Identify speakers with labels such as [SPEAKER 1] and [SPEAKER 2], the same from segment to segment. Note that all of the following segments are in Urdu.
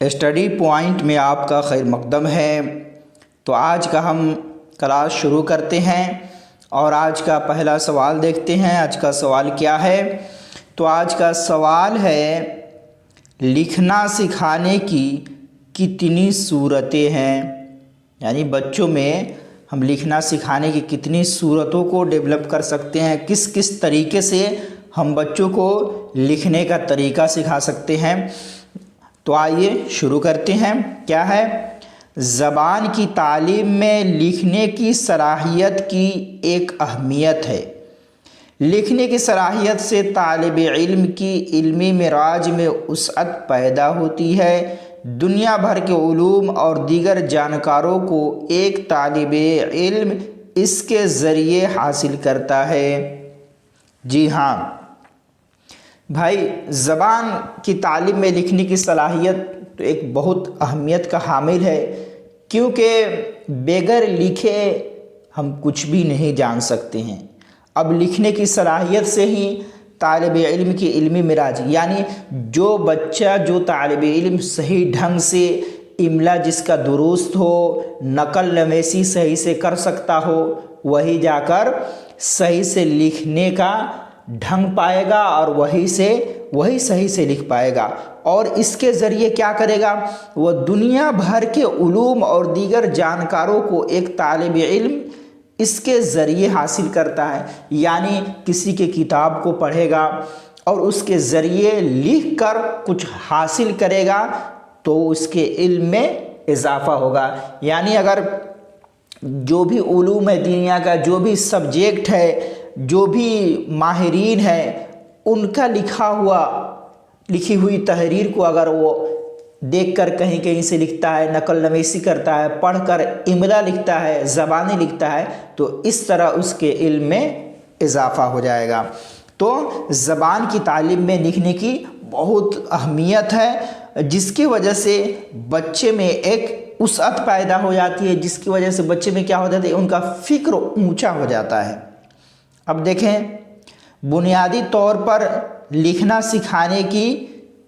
[SPEAKER 1] اسٹڈی پوائنٹ میں آپ کا خیر مقدم ہے۔ تو آج کا ہم کلاس شروع کرتے ہیں اور آج کا پہلا سوال دیکھتے ہیں۔ آج کا سوال کیا ہے؟ تو آج کا سوال ہے لکھنا سکھانے کی کتنی صورتیں ہیں؟ یعنی بچوں میں ہم لکھنا سکھانے کی کتنی صورتوں کو ڈیولپ کر سکتے ہیں، کس کس طریقے سے ہم بچوں کو لکھنے کا طریقہ سکھا سکتے ہیں۔ تو آئیے شروع کرتے ہیں۔ کیا ہے؟ زبان کی تعلیم میں لکھنے کی صلاحیت کی ایک اہمیت ہے۔ لکھنے کی صلاحیت سے طالب علم کی علمی معراج میں وسعت پیدا ہوتی ہے۔ دنیا بھر کے علوم اور دیگر جانکاروں کو ایک طالب علم اس کے ذریعے حاصل کرتا ہے۔ جی ہاں بھائی، زبان کی تعلیم میں لکھنے کی صلاحیت تو ایک بہت اہمیت کا حامل ہے، کیونکہ بغیر لکھے ہم کچھ بھی نہیں جان سکتے ہیں۔ اب لکھنے کی صلاحیت سے ہی طالب علم کی علمی معراج، یعنی جو بچہ جو طالب علم صحیح ڈھنگ سے املا جس کا درست ہو، نقل نویسی صحیح سے کر سکتا ہو، وہی جا کر صحیح سے لکھنے کا ڈھنگ پائے گا اور وہی صحیح سے لکھ پائے گا، اور اس کے ذریعے کیا کرے گا؟ وہ دنیا بھر کے علوم اور دیگر جانکاروں کو ایک طالب علم اس کے ذریعے حاصل کرتا ہے۔ یعنی کسی کے کتاب کو پڑھے گا اور اس کے ذریعے لکھ کر کچھ حاصل کرے گا تو اس کے علم میں اضافہ ہوگا۔ یعنی اگر جو بھی علوم ہے دنیا کا، جو بھی سبجیکٹ ہے، جو بھی ماہرین ہیں، ان کا لکھی ہوئی تحریر کو اگر وہ دیکھ کر کہیں سے لکھتا ہے، نقل نویسی کرتا ہے، پڑھ کر املا لکھتا ہے، زبانیں لکھتا ہے، تو اس طرح اس کے علم میں اضافہ ہو جائے گا۔ تو زبان کی تعلیم میں لکھنے کی بہت اہمیت ہے، جس کی وجہ سے بچے میں ایک وسعت پیدا ہو جاتی ہے، جس کی وجہ سے بچے میں کیا ہو جاتا ہے؟ ان کا فکر اونچا ہو جاتا ہے۔ اب دیکھیں، بنیادی طور پر لکھنا سکھانے کی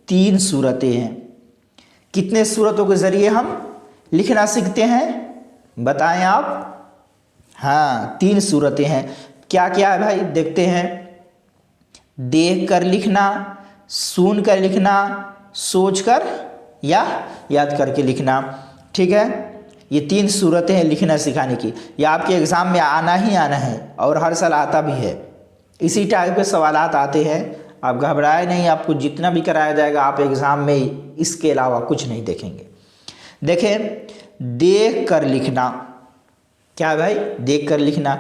[SPEAKER 1] 3 صورتیں ہیں۔ کتنے صورتوں کے ذریعے ہم لکھنا سیکھتے ہیں بتائیں آپ؟ ہاں، 3 صورتیں ہیں۔ کیا کیا ہے بھائی؟ دیکھتے ہیں۔ دیکھ کر لکھنا، سن کر لکھنا، سوچ کر یا یاد کر کے لکھنا۔ ٹھیک ہے، یہ 3 صورتیں ہیں لکھنا سکھانے کی۔ یہ آپ کے ایگزام میں آنا ہی آنا ہے اور ہر سال آتا بھی ہے۔ اسی ٹائپ کے سوالات آتے ہیں، آپ گھبرائے نہیں، آپ کو جتنا بھی کرایا جائے گا آپ ایگزام میں اس کے علاوہ کچھ نہیں دیکھیں گے۔ دیکھیں، دیکھ کر لکھنا کیا ہے بھائی؟ دیکھ کر لکھنا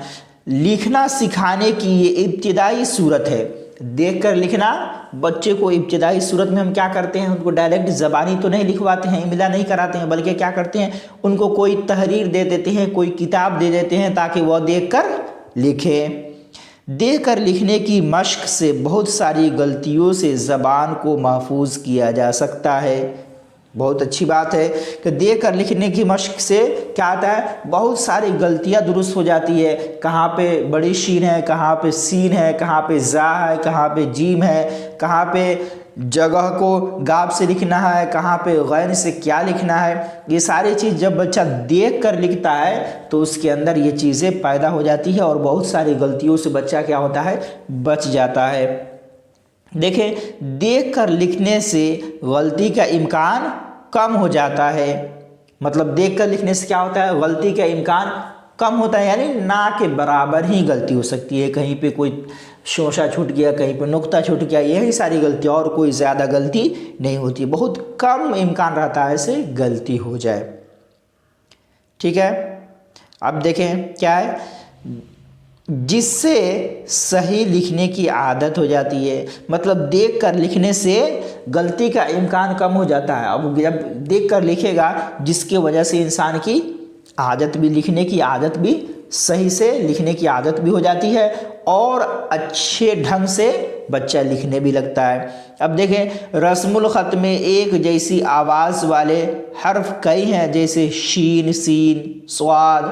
[SPEAKER 1] لکھنا سکھانے کی یہ ابتدائی صورت ہے۔ دیکھ کر لکھنا بچے کو ابتدائی صورت میں ہم کیا کرتے ہیں؟ ان کو ڈائریکٹ زبانی تو نہیں لکھواتے ہیں، املا نہیں کراتے ہیں، بلکہ کیا کرتے ہیں؟ ان کو کوئی تحریر دے دیتے ہیں، کوئی کتاب دے دیتے ہیں تاکہ وہ دیکھ کر لکھے۔ دیکھ کر لکھنے کی مشق سے بہت ساری غلطیوں سے زبان کو محفوظ کیا جا سکتا ہے۔ بہت اچھی بات ہے کہ دیکھ کر لکھنے کی مشق سے کیا آتا ہے؟ بہت ساری غلطیاں درست ہو جاتی ہے۔ کہاں پہ بڑی شین ہے، کہاں پہ سین ہے، کہاں پہ زا ہے، کہاں پہ جیم ہے، کہاں پہ جگہ کو گاب سے لکھنا ہے، کہاں پہ غین سے کیا لکھنا ہے۔ یہ ساری چیز جب بچہ دیکھ کر لکھتا ہے تو اس کے اندر یہ چیزیں پیدا ہو جاتی ہے اور بہت ساری غلطیوں سے بچہ کیا ہوتا ہے؟ بچ جاتا ہے۔ دیکھیں، دیکھ کر لکھنے سے غلطی کا امکان کم ہو جاتا ہے۔ مطلب دیکھ کر لکھنے سے کیا ہوتا ہے؟ غلطی کا امکان کم ہوتا ہے، یعنی نہ کے برابر ہی غلطی ہو سکتی ہے۔ کہیں پہ کوئی شوشہ چھوٹ گیا، کہیں پہ نقطہ چھوٹ گیا، یہی ساری غلطی، اور کوئی زیادہ غلطی نہیں ہوتی۔ بہت کم امکان رہتا ہے ایسے غلطی ہو جائے۔ ٹھیک ہے، اب دیکھیں کیا ہے؟ جس سے صحیح لکھنے کی عادت ہو جاتی ہے۔ مطلب دیکھ کر لکھنے سے غلطی کا امکان کم ہو جاتا ہے۔ اب جب دیکھ کر لکھے گا، جس کی وجہ سے انسان کی عادت بھی، لکھنے کی عادت بھی، صحیح سے لکھنے کی عادت بھی ہو جاتی ہے اور اچھے ڈھنگ سے بچہ لکھنے بھی لگتا ہے۔ اب دیکھیں، رسم الخط میں ایک جیسی آواز والے حرف کئی ہیں، جیسے شین، سین، صاد،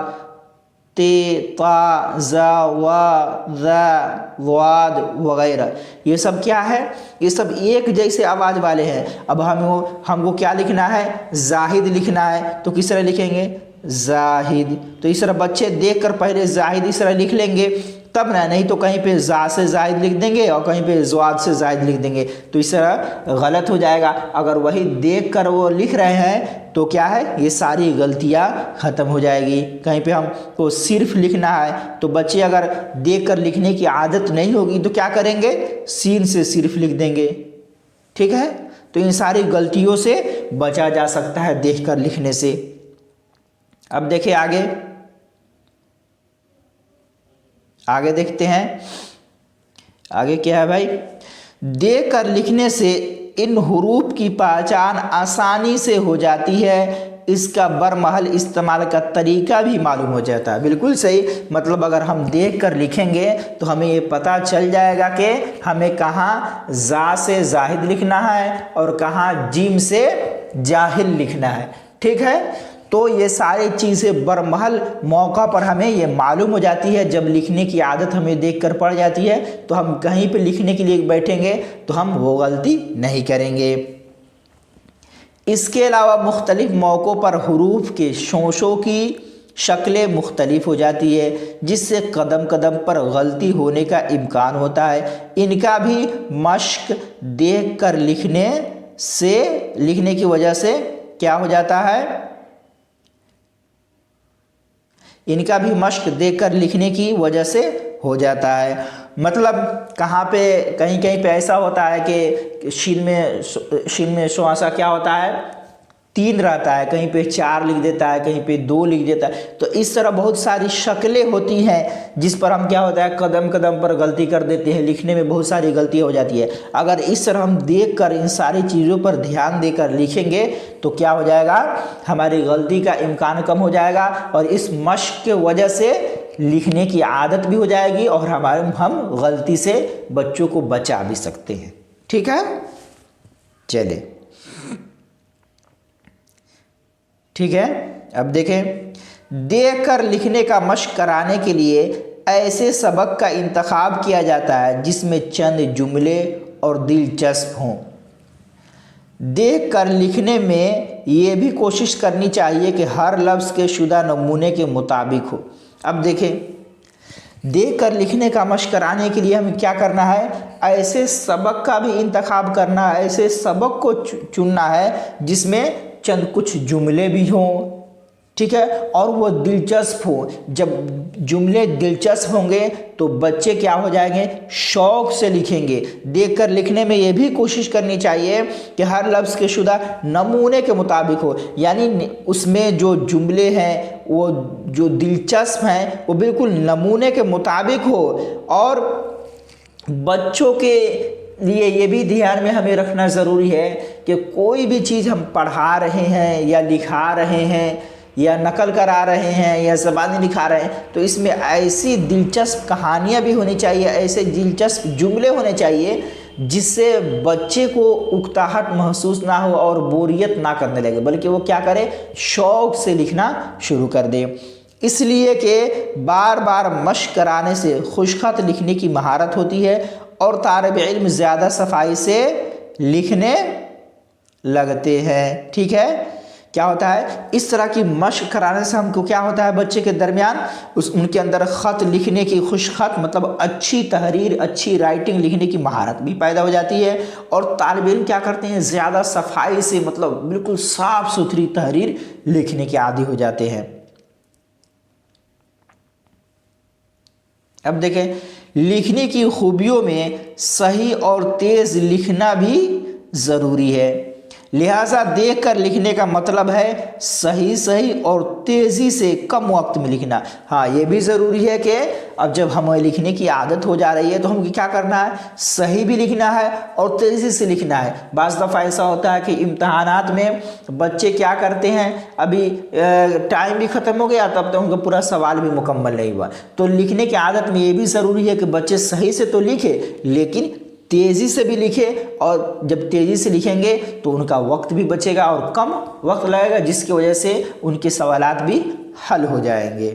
[SPEAKER 1] تے تا زا وا ذا ضاد وغیرہ، یہ سب کیا ہے؟ یہ سب ایک جیسے آواز والے ہیں۔ اب ہم کو کیا لکھنا ہے؟ زاہد لکھنا ہے، تو کس طرح لکھیں گے؟ زاہد۔ تو اس طرح بچے دیکھ کر پہلے زاہد اس طرح لکھ لیں گے تب نہ، نہیں تو کہیں پہ زا سے زاہد لکھ دیں گے اور کہیں پہ زواد سے زاہد لکھ دیں گے، تو اس طرح غلط ہو جائے گا۔ اگر وہی دیکھ کر وہ لکھ رہے ہیں تو کیا ہے؟ یہ ساری غلطیاں ختم ہو جائے گی۔ کہیں پہ ہم کو صرف لکھنا ہے تو بچے اگر دیکھ کر لکھنے کی عادت نہیں ہوگی تو کیا کریں گے؟ سین سے صرف لکھ دیں گے، ٹھیک ہے؟ تو ان ساری غلطیوں سے بچا جا سکتا ہے دیکھ کر لکھنے سے۔ اب دیکھیں آگے دیکھتے ہیں، آگے کیا ہے بھائی؟ دیکھ کر لکھنے سے ان حروف کی پہچان آسانی سے ہو جاتی ہے، اس کا برمحل استعمال کا طریقہ بھی معلوم ہو جاتا ہے۔ بالکل صحیح، مطلب اگر ہم دیکھ کر لکھیں گے تو ہمیں یہ پتہ چل جائے گا کہ ہمیں کہاں زا سے زاہد لکھنا ہے اور کہاں جیم سے جاہل لکھنا ہے، ٹھیک ہے؟ تو یہ ساری چیزیں برمحل موقع پر ہمیں یہ معلوم ہو جاتی ہے۔ جب لکھنے کی عادت ہمیں دیکھ کر پڑ جاتی ہے تو ہم کہیں پہ لکھنے کے لیے بیٹھیں گے تو ہم وہ غلطی نہیں کریں گے۔ اس کے علاوہ مختلف موقعوں پر حروف کے شوشوں کی شکلیں مختلف ہو جاتی ہے، جس سے قدم قدم پر غلطی ہونے کا امکان ہوتا ہے۔ ان کا بھی مشق دیکھ کر لکھنے کی وجہ سے کیا ہو جاتا ہے؟ ان کا بھی مشق دیکھ کر لکھنے کی وجہ سے ہو جاتا ہے۔ مطلب کہیں پہ ایسا ہوتا ہے کہ شین میں شواسا کیا ہوتا ہے؟ 3 رہتا ہے، کہیں پہ 4 لکھ دیتا ہے، کہیں پہ 2 لکھ دیتا ہے۔ تو اس طرح بہت ساری شکلیں ہوتی ہیں جس پر ہم کیا ہوتا ہے؟ قدم قدم پر غلطی کر دیتے ہیں، لکھنے میں بہت ساری غلطی ہو جاتی ہے۔ اگر اس طرح ہم دیکھ کر ان ساری چیزوں پر دھیان دے کر لکھیں گے تو کیا ہو جائے گا؟ ہماری غلطی کا امکان کم ہو جائے گا اور اس مشق کے وجہ سے لکھنے کی عادت بھی ہو جائے گی اور ہم غلطی سے بچوں کو بچا بھی سکتے ہیں، ٹھیک ہے؟ چلے ٹھیک ہے، اب دیکھیں، دیکھ کر لکھنے کا مشق کرانے کے لیے ایسے سبق کا انتخاب کیا جاتا ہے جس میں چند جملے اور دلچسپ ہوں۔ دیکھ کر لکھنے میں یہ بھی کوشش کرنی چاہیے کہ ہر لفظ کے شدہ نمونے کے مطابق ہو۔ اب دیکھیں، دیکھ کر لکھنے کا مشق کرانے کے لیے ہمیں کیا کرنا ہے؟ ایسے سبق کا بھی انتخاب کرنا ہے، ایسے سبق کو چننا ہے جس میں چند کچھ جملے بھی ہوں، ٹھیک ہے، اور وہ دلچسپ ہو۔ جب جملے دلچسپ ہوں گے تو بچے کیا ہو جائیں گے؟ شوق سے لکھیں گے۔ دیکھ کر لکھنے میں یہ بھی کوشش کرنی چاہیے کہ ہر لفظ کے شدہ نمونے کے مطابق ہو، یعنی اس میں جو جملے ہیں وہ جو دلچسپ ہیں وہ بالکل نمونے کے مطابق ہو۔ اور بچوں کے لیے یہ بھی دھیان میں ہمیں رکھنا ضروری ہے کہ کوئی بھی چیز ہم پڑھا رہے ہیں یا لکھا رہے ہیں یا نقل کرا رہے ہیں یا زبانی لکھا رہے ہیں تو اس میں ایسی دلچسپ کہانیاں بھی ہونی چاہیے، ایسے دلچسپ جملے ہونے چاہیے جس سے بچے کو اکتاہٹ محسوس نہ ہو اور بوریت نہ کرنے لگے، بلکہ وہ کیا کرے؟ شوق سے لکھنا شروع کر دے۔ اس لیے کہ بار بار مشق کرانے سے خوشخط لکھنے کی مہارت ہوتی ہے اور طالب علم زیادہ صفائی سے لکھنے لگتے ہیں، ٹھیک ہے؟ کیا ہوتا ہے؟ اس طرح کی مشق کرانے سے ہم کو کیا ہوتا ہے؟ بچے کے درمیان ان کے اندر خط لکھنے کی، خوش خط مطلب اچھی تحریر، اچھی رائٹنگ لکھنے کی مہارت بھی پیدا ہو جاتی ہے اور طالب علم کیا کرتے ہیں؟ زیادہ صفائی سے مطلب بالکل صاف ستھری تحریر لکھنے کے عادی ہو جاتے ہیں۔ اب دیکھیں، لکھنے کی خوبیوں میں صحیح اور تیز لکھنا بھی ضروری ہے، لہٰذا دیکھ کر لکھنے کا مطلب ہے صحیح اور تیزی سے کم وقت میں لکھنا۔ ہاں، یہ بھی ضروری ہے کہ اب جب ہمیں لکھنے کی عادت ہو جا رہی ہے تو ہم کیا کرنا ہے؟ صحیح بھی لکھنا ہے اور تیزی سے لکھنا ہے۔ بعض دفعہ ایسا ہوتا ہے کہ امتحانات میں بچے کیا کرتے ہیں، ابھی ٹائم بھی ختم ہو گیا تب تک ان کا پورا سوال بھی مکمل نہیں ہوا، تو لکھنے کی عادت میں یہ بھی ضروری ہے کہ بچے صحیح سے تو لکھے لیکن تیزی سے بھی لکھے، اور جب تیزی سے لکھیں گے تو ان کا وقت بھی بچے گا اور کم وقت لگے گا، جس کی وجہ سے ان کے سوالات بھی حل ہو جائیں گے۔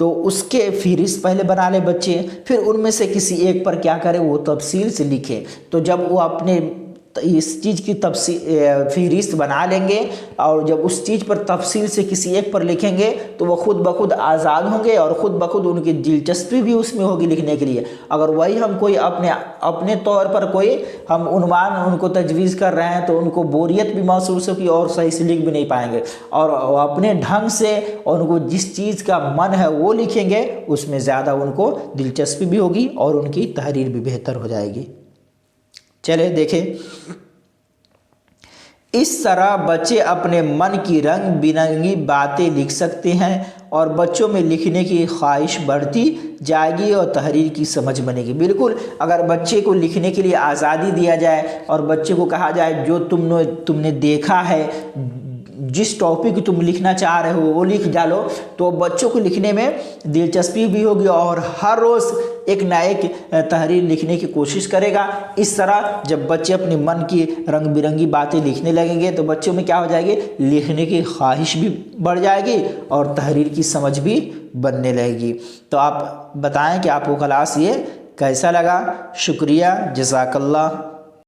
[SPEAKER 1] تو اس کے فہرست پہلے بنا لے بچے، پھر ان میں سے کسی ایک پر کیا کرے وہ تفصیل سے لکھے۔ تو جب وہ اپنے اس چیز کی فہرست بنا لیں گے اور جب اس چیز پر تفصیل سے کسی ایک پر لکھیں گے تو وہ خود بخود آزاد ہوں گے اور خود بخود ان کی دلچسپی بھی اس میں ہوگی لکھنے کے لیے۔ اگر وہی ہم کوئی اپنے طور پر کوئی ہم عنوان ان کو تجویز کر رہے ہیں تو ان کو بوریت بھی محسوس ہوگی اور صحیح سے لکھ بھی نہیں پائیں گے، اور اپنے ڈھنگ سے ان کو جس چیز کا من ہے وہ لکھیں گے، اس میں زیادہ ان کو دلچسپی بھی ہوگی اور ان کی تحریر بھی بہتر ہو جائے گی۔ چلے دیکھیں، اس طرح بچے اپنے من کی رنگ برنگی باتیں لکھ سکتے ہیں اور بچوں میں لکھنے کی خواہش بڑھتی جائے گی اور تحریر کی سمجھ بنے گی۔ بالکل، اگر بچے کو لکھنے کے لیے آزادی دیا جائے اور بچے کو کہا جائے جو تم نے دیکھا ہے، جس ٹاپک تم لکھنا چاہ رہے ہو وہ لکھ ڈالو، تو بچوں کو لکھنے میں دلچسپی بھی ہوگی اور ہر روز ایک نہ ایک تحریر لکھنے کی کوشش کرے گا۔ اس طرح جب بچے اپنے من کی رنگ برنگی باتیں لکھنے لگیں گے تو بچوں میں کیا ہو جائے گی، لکھنے کی خواہش بھی بڑھ جائے گی اور تحریر کی سمجھ بھی بننے لگے گی۔ تو آپ بتائیں کہ آپ کو کلاس یہ کیسا لگا؟ شکریہ، جزاک اللہ۔